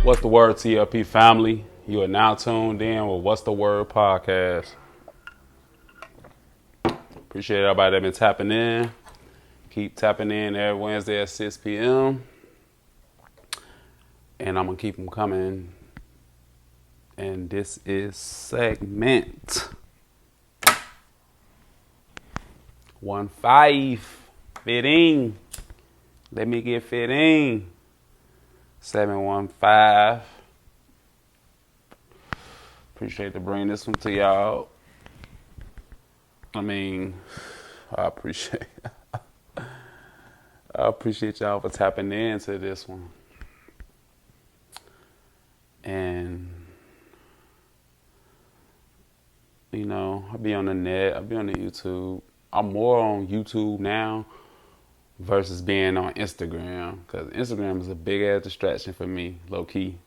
What's the word, TLP family? You are now tuned in with What's the Word podcast. Appreciate everybody that been tapping in. Keep tapping in every Wednesday at 6 p.m. And I'm going to keep them coming. And this is segment 15. Fitting. Let me get fitting. 715. Appreciate to bring this one to y'all. I appreciate y'all for tapping into this one. And I'll be on the net, I'll be on the YouTube. I'm more on YouTube now versus being on Instagram, because Instagram is a big ass distraction for me, low key.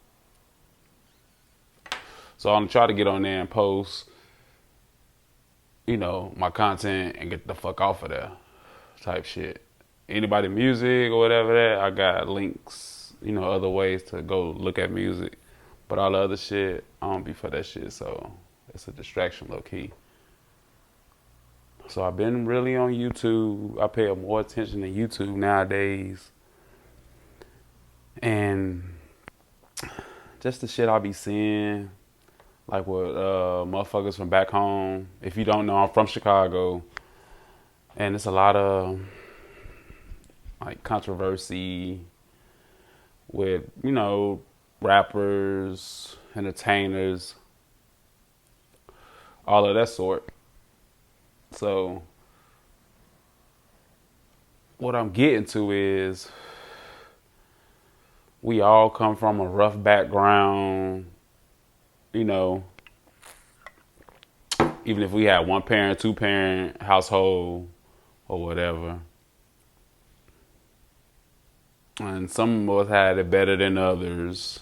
So I'm gonna try to get on there and post, my content and get the fuck off of there type shit. Anybody music or whatever that, I got links, other ways to go look at music. But all the other shit, I don't be for that shit, so it's a distraction low key. So I've been really on YouTube. I pay more attention to YouTube nowadays. And just the shit I be seeing, like with motherfuckers from back home. If you don't know, I'm from Chicago. And it's a lot of like controversy with, rappers, entertainers, all of that sort. So what I'm getting to is we all come from a rough background, even if we had one parent, two parent household or whatever. And some of us had it better than others.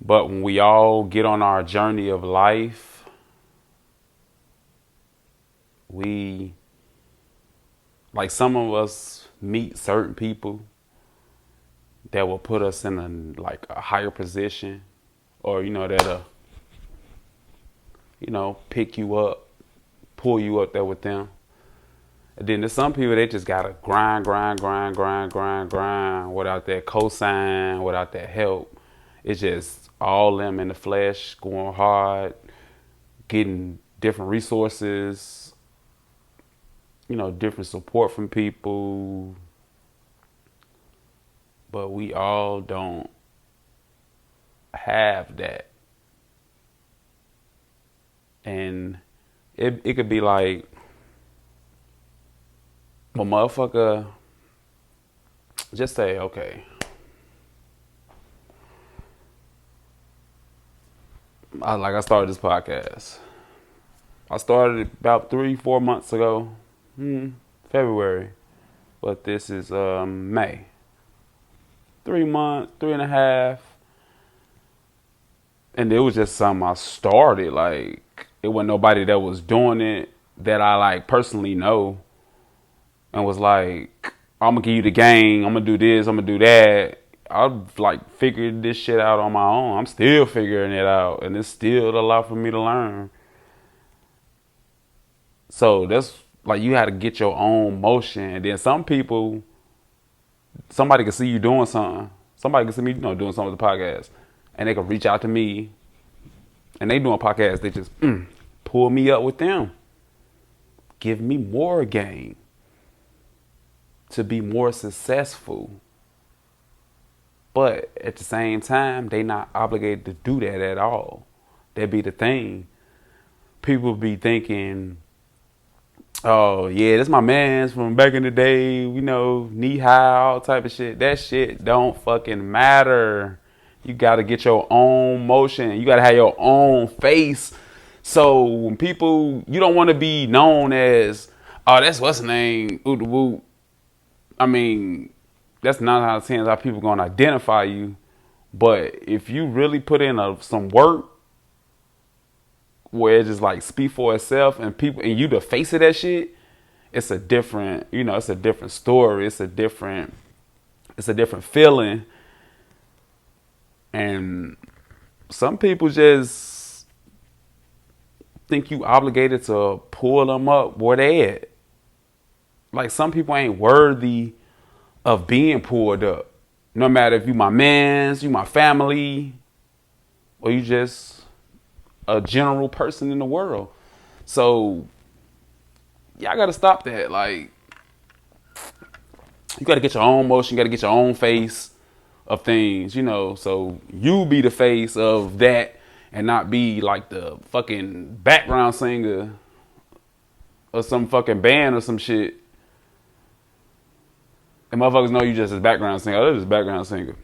But when we all get on our journey of life, some of us meet certain people that will put us in a higher position, or that'll pick you up, pull you up there with them. And then there's some people, they just gotta grind without that cosign, without that help. It's just all them in the flesh, going hard, getting different resources, different support from people. But we all don't have that. And it could be like, well, motherfucker, just say, okay, I started this podcast. I started about 3-4 months ago, February, but this is May. 3 months, 3.5, and it was just something I started. Like, it wasn't nobody that was doing it that I personally know, and was like, I'm gonna give you the game, I'm gonna do this, I'm gonna do that. I've figured this shit out on my own. I'm still figuring it out, and it's still a lot for me to learn. So that's you had to get your own motion. And then somebody can see you doing something. Somebody can see me, doing something with the podcast, and they can reach out to me, and they doing podcasts. They just pull me up with them, give me more game to be more successful. But at the same time, they not obligated to do that at all. That be the thing. People be thinking, oh yeah, this my man's from back in the day, knee high, all type of shit. That shit don't fucking matter. You gotta get your own motion. You gotta have your own face. So when people, you don't want to be known as, oh, that's what's the name, ooh the woo. I mean, that's 9 out of 10 how people gonna identify you. But if you really put in some work, where it just speak for itself, and you the face of that shit, it's a different, it's a different story. It's a different feeling And some people just think you obligated to pull them up where they at. Like, some people ain't worthy of being pulled up. No matter if you my mans, you my family, or you just a general person in the world. So y'all gotta stop that. Like, you gotta get your own motion, you gotta get your own face of things, you know. So you be the face of that and not be like the fucking background singer or some fucking band or some shit. And motherfuckers know you just as background singer. Oh, they're just background singer.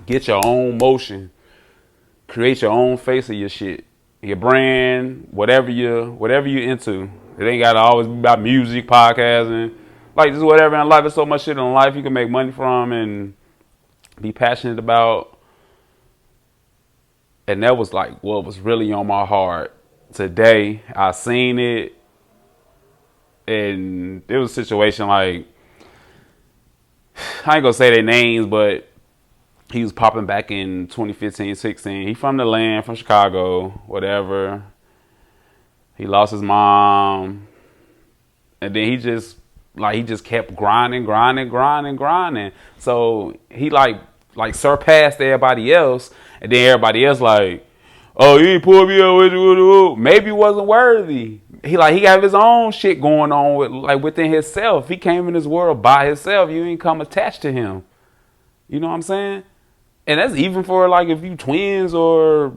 Get your own motion. Create your own face of your shit. Your brand, whatever you into. It ain't gotta always be about music, podcasting. Like, just whatever in life. There's so much shit in life you can make money from and be passionate about. And that was like what was really on my heart today. I seen it. And it was a situation like, I ain't gonna say their names, but he was popping back in 2015, 16. He from the land, from Chicago, whatever. He lost his mom. And then he just kept grinding. So he like surpassed everybody else. And then everybody else like, oh, you ain't pulled me up. Maybe he wasn't worthy. He have his own shit going on within himself. He came in this world by himself. You ain't come attached to him. You know what I'm saying? And that's even for like if you twins or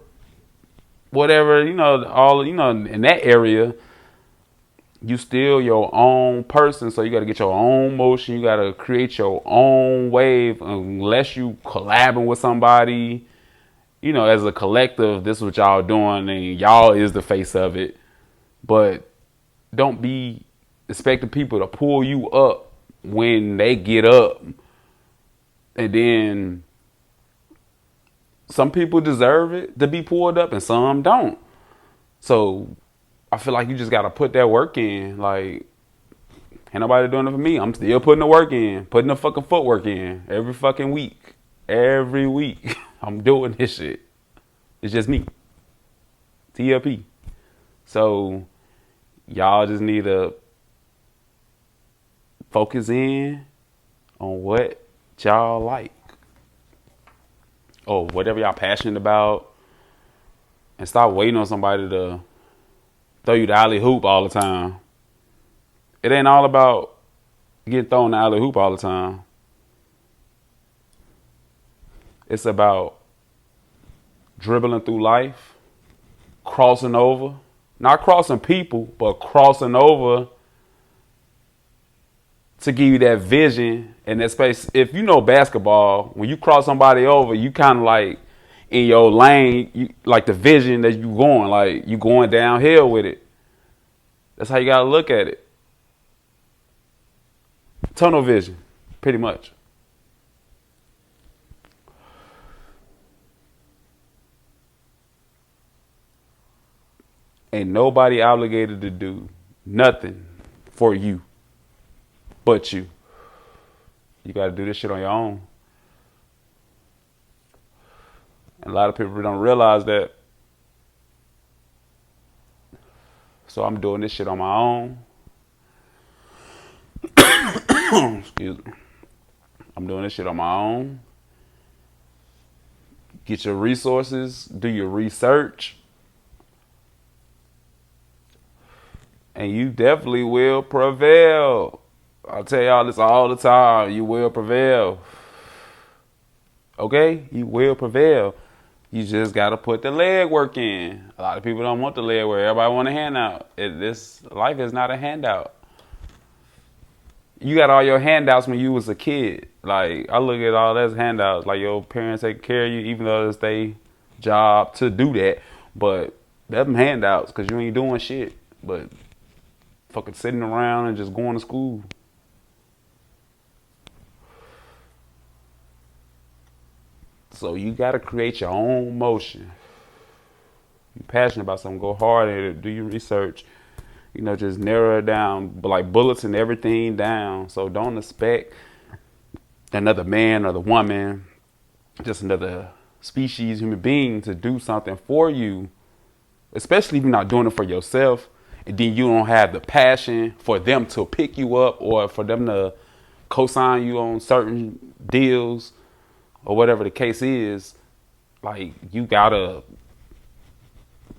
whatever, you know, all, you know, in that area, you still your own person. So you got to get your own motion. You got to create your own wave unless you collabing with somebody. You know, as a collective, this is what y'all doing and y'all is the face of it. But don't be expecting people to pull you up when they get up. And then some people deserve it to be pulled up and some don't. So I feel like you just got to put that work in. Like, ain't nobody doing it for me. I'm still putting the work in, putting the fucking footwork in every fucking week. Every week I'm doing this shit. It's just me. TLP. So y'all just need to focus in on what y'all like. Or whatever y'all passionate about. And stop waiting on somebody to throw you the alley hoop all the time. It ain't all about getting thrown the alley hoop all the time. It's about dribbling through life, crossing over. Not crossing people, but crossing over to give you that vision and that space. If you know basketball, when you cross somebody over, you kind of like in your lane, you, like the vision that you going, like you going downhill with it. That's how you got to look at it. Tunnel vision, pretty much. Ain't nobody obligated to do nothing for you but you. You got to do this shit on your own. And a lot of people don't realize that. So I'm doing this shit on my own. Excuse me. I'm doing this shit on my own. Get your resources. Do your research. And you definitely will prevail. I tell y'all this all the time. You will prevail. Okay? You will prevail. You just got to put the leg work in. A lot of people don't want the leg work. Everybody want a handout. This life is not a handout. You got all your handouts when you was a kid. Like, I look at all those handouts. Like, your parents take care of you, even though it's their job to do that. But them handouts, because you ain't doing shit. But fucking sitting around and just going to school. So you got to create your own motion. You're passionate about something, go hard at it, do your research. You know, just narrow it down, like bullets and everything down. So don't expect another man or the woman, just another species, human being to do something for you, especially if you're not doing it for yourself, and then you don't have the passion for them to pick you up or for them to co-sign you on certain deals or whatever the case is, like you gotta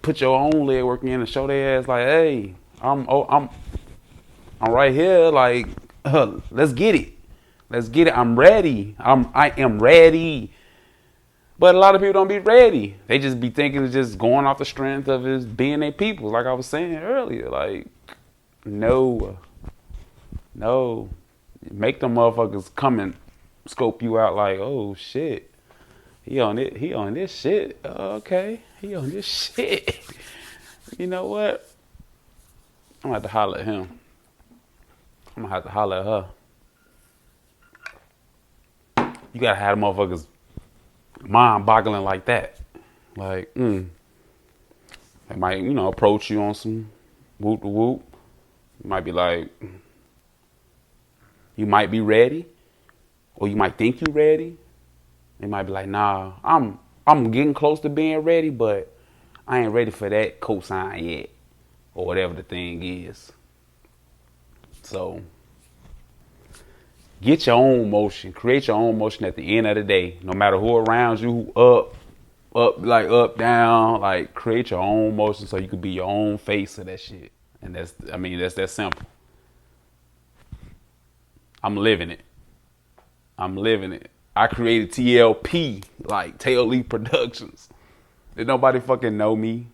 put your own leg work in and show their ass like, hey, I'm right here. Like, let's get it. Let's get it. I'm ready. I am ready. But a lot of people don't be ready. They just be thinking of just going off the strength of his being their people. Like I was saying earlier. Like, no. Make them motherfuckers come and scope you out like, oh shit. He on this shit. Okay. He on this shit. You know what? I'm gonna have to holler at him. I'm gonna have to holler at her. You gotta have the motherfuckers mind boggling like that. Like, they might, approach you on some whoop to whoop. You might be like, you might be ready, or you might think you ready. They might be like, nah, I'm getting close to being ready, but I ain't ready for that cosign yet, or whatever the thing is. So get your own motion, create your own motion at the end of the day. No matter who around you, up, down, like create your own motion so you can be your own face of that shit. And that's that simple. I'm living it. I created TLP, like Tail Leaf Productions. Did nobody fucking know me?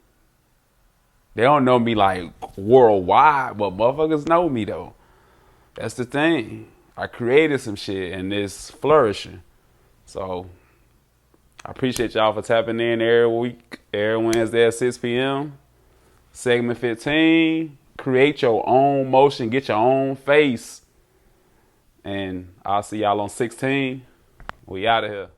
They don't know me like worldwide, but motherfuckers know me though. That's the thing. I created some shit and it's flourishing. So I appreciate y'all for tapping in every week, every Wednesday at 6 p.m. Segment 15. Create your own motion, get your own face. And I'll see y'all on 16. We out of here.